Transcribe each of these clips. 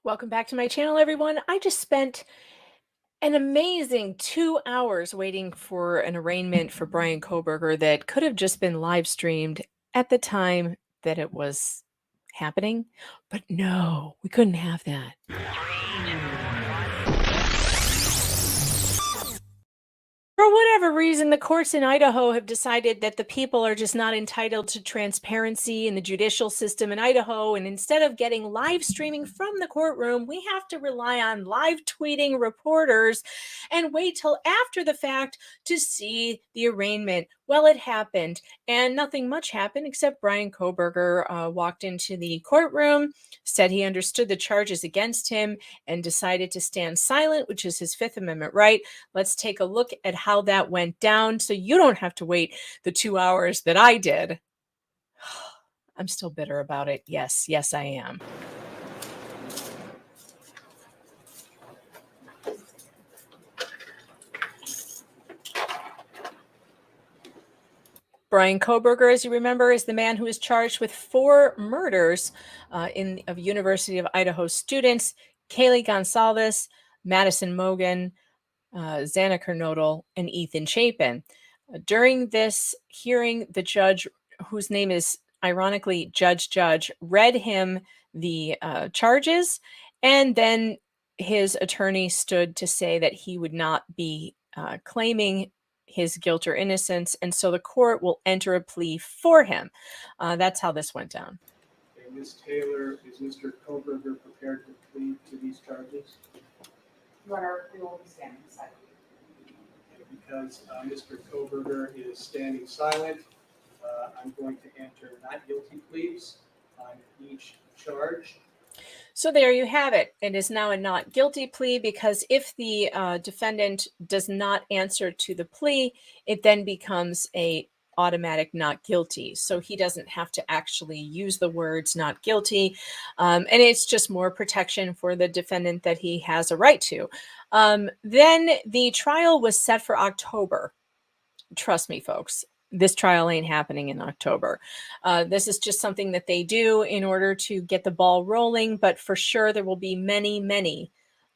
Welcome back to my channel, everyone. I just spent an amazing 2 hours waiting for an arraignment for Bryan Kohberger that could have just been live streamed at the time that it was happening. But no, we couldn't have that. For whatever reason, the courts in Idaho have decided that the people are just not entitled to transparency in the judicial system in Idaho. And instead of getting live streaming from the courtroom, we have to rely on live tweeting reporters and wait till after the fact to see the arraignment. Well, it happened, and nothing much happened except Bryan Kohberger walked into the courtroom, said he understood the charges against him, and decided to stand silent, which is his Fifth Amendment right. Let's take a look at how that went down so you don't have to wait the 2 hours that I did. I'm still bitter about it. Yes, I am. Bryan Kohberger, as you remember, is the man who is charged with 4 murders of University of Idaho students: Kaylee Gonsalves, Madison Mogan, Xana Kernodle, and Ethan Chapin. During this hearing, the judge, whose name is ironically Judge, read him the charges, and then his attorney stood to say that he would not be claiming his guilt or innocence, and so the court will enter a plea for him. That's how this went down. Okay, Ms. Taylor, is Mr. Kohberger prepared to plead to these charges? Your Honor, we will be standing silent. And because Mr. Kohberger is standing silent, I'm going to enter not guilty pleas on each charge. So there you have it. It is now a not guilty plea because if the defendant does not answer to the plea, it then becomes a automatic not guilty. So he doesn't have to actually use the words not guilty. And it's just more protection for the defendant that he has a right to. Then the trial was set for October. Trust me, folks. This trial ain't happening in October. This is just something that they do in order to get the ball rolling, but for sure there will be many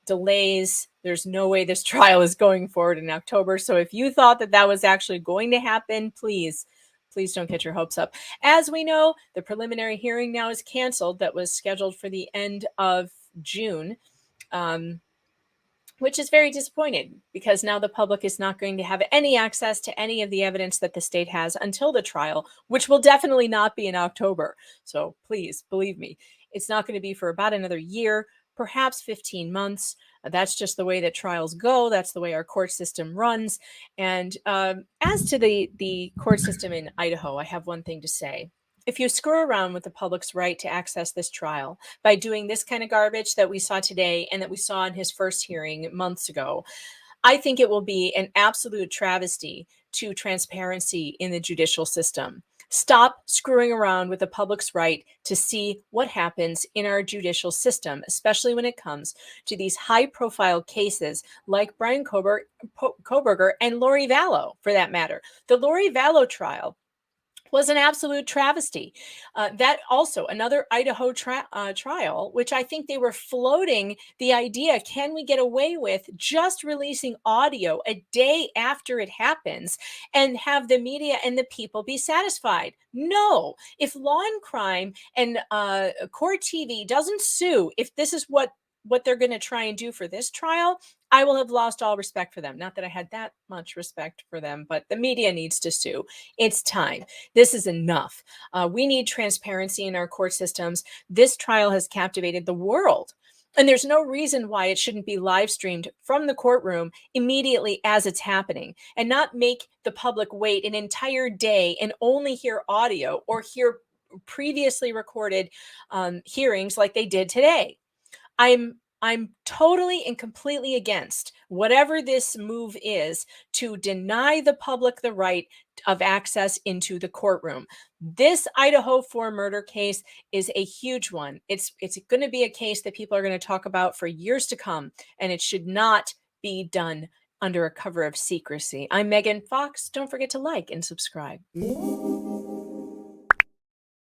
delays. There's no way this trial is going forward in October. So if you thought that that was actually going to happen, please don't get your hopes up. As we know, the preliminary hearing now is canceled that was scheduled for the end of June. Which is very disappointing because now the public is not going to have any access to any of the evidence that the state has until the trial, which will definitely not be in October. So please believe me, it's not going to be for about another year, perhaps 15 months. That's just the way that trials go. That's the way our court system runs. And as to the court system in Idaho, I have one thing to say. If you screw around with the public's right to access this trial by doing this kind of garbage that we saw today and that we saw in his first hearing months ago, I think it will be an absolute travesty to transparency in the judicial system. Stop screwing around with the public's right to see what happens in our judicial system, especially when it comes to these high-profile cases like Bryan Kohberger and Lori Vallow, for that matter. The Lori Vallow trial was an absolute travesty. That also another Idaho trial, which I think they were floating the idea, can we get away with just releasing audio a day after it happens and have the media and the people be satisfied? No. If Law and Crime and Court TV doesn't sue, if this is what they're going to try and do for this trial, I will have lost all respect for them. Not that I had that much respect for them, but the media needs to sue. It's time. This is enough. We need transparency in our court systems. This trial has captivated the world. And there's no reason why it shouldn't be live streamed from the courtroom immediately as it's happening and not make the public wait an entire day and only hear audio or hear previously recorded hearings like they did today. I'm totally and completely against whatever this move is to deny the public the right of access into the courtroom. This Idaho 4 murder case is a huge one. It's going to be a case that people are going to talk about for years to come, and it should not be done under a cover of secrecy. I'm Megan Fox. Don't forget to like and subscribe.